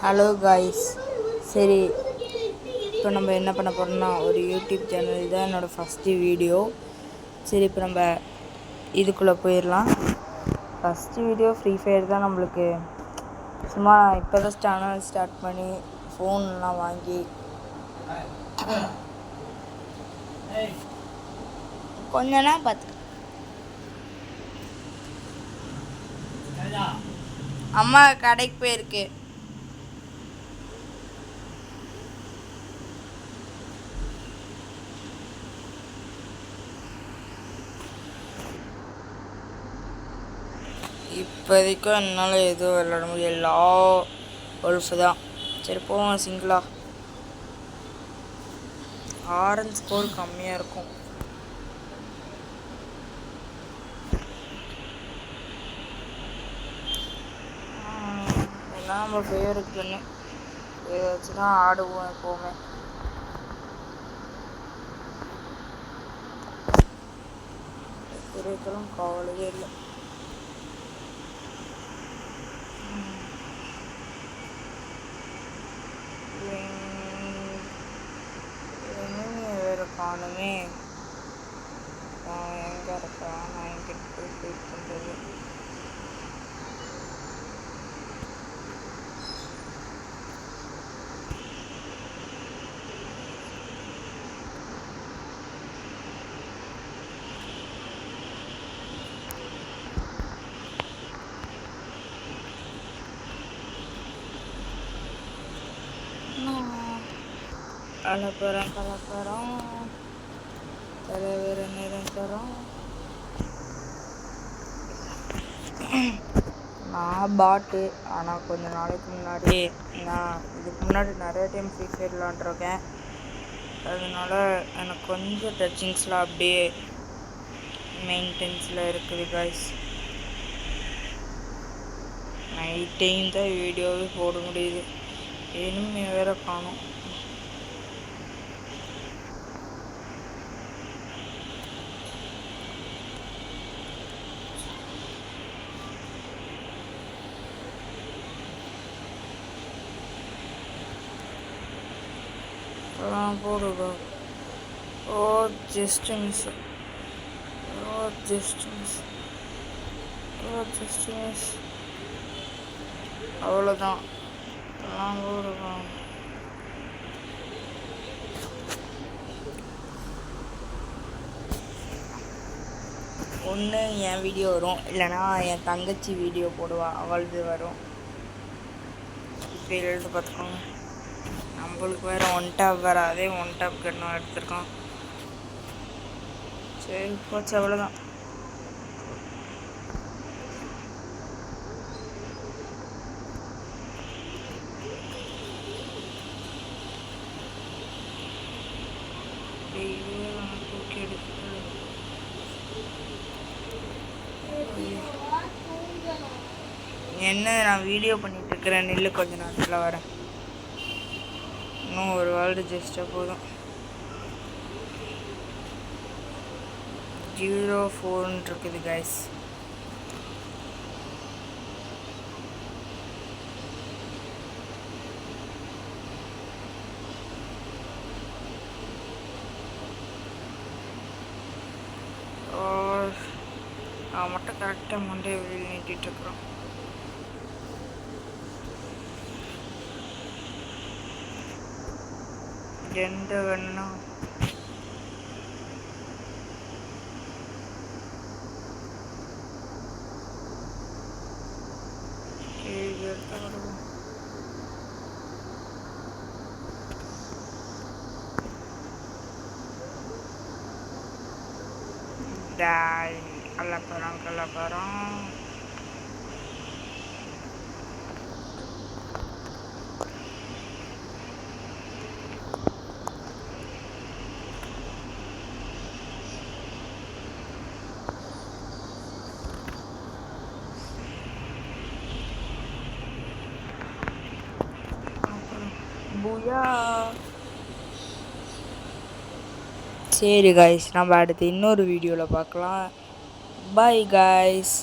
Hello guys. சரி, இப்போ நம்ம என்ன பண்ண போகிறோம்னா ஒரு யூடியூப் சேனல். இதுதான் என்னோடய ஃபஸ்ட்டு வீடியோ. சரி, இப்போ நம்ம இதுக்குள்ளே போயிடலாம். ஃபஸ்ட்டு வீடியோ ஃப்ரீ ஃபயர் தான். நம்மளுக்கு சும்மா இப்போ தான் சேனல் ஸ்டார்ட் பண்ணி ஃபோன்லாம் வாங்கி கொஞ்ச நேரம் பார்த்து அம்மா கடைக்கு போயிருக்கு. இப்போதைக்கும் என்னால் எதுவும் விளையாட முடியல. எல்லா ஒல்ஃபு தான். சரி போவோம் சிங்கிளா. ஆரஞ்சு ஸ்கோர் கம்மியாக இருக்கும். எல்லாம் நம்ம ஃபேவரட் பண்ணு இதை வச்சு தான் ஆடுவோம் எப்போவுமே. இருக்கிறதும் கவலையே இல்லை. வேறு காணுமே. எங்கே இருக்கா? நான் எங்கிட்ட போய் வெயிட் பண்ணுறது. கலப்பரம் தலைவர் நிரந்தரம். நான் பாட்டு. ஆனால் கொஞ்ச நாளைக்கு முன்னாடி நான் இதுக்கு முன்னாடி நிறைய டைம் ஃப்ரீ ஃபயர் விளாண்டுருக்கேன். அதனால எனக்கு கொஞ்சம் டச்சிங்ஸ்லாம் அப்படியே மெயின்டென்ஸில் இருக்குது காய்ஸ். நைட் டைம் தான் வீடியோவே போட முடியுது. இனிமே வேறு காணும். போடுதோ? ஓ ஜஸ்ட் மிஸ். அவ்வளோதான். ஒன்று என் வீடியோ வரும், இல்லைனா என் தங்கச்சி வீடியோ போடுவா, அவளது வரும். இப்போ எழுத பார்த்துக்கோங்க. நம்மளுக்கு வேறு ஒன் டாப் வராதே. ஒன் டாப் கட்டணும் எடுத்துருக்கோம். சரி போச்சு, அவ்வளோதான். தூக்கி எடுத்து என்ன நான் வீடியோ பண்ணிட்டு இருக்கிறேன். நெல்லு கொஞ்ச நேரத்தில் வரேன். இன்னும் ஒரு வேர்ல்டு ஜஸ்ட்டாக போதும். 04 இருக்குது கைஸ். அவன் மட்டும் கரெக்டாக மண்டே வெளியில் நீட்டிகிட்டு இருக்கிறான். எந்த வேணும்னா கலப்பரம். சரி காய்ஸ், நம்ம அடுத்து இன்னொரு வீடியோவில் பார்க்கலாம். Bye guys.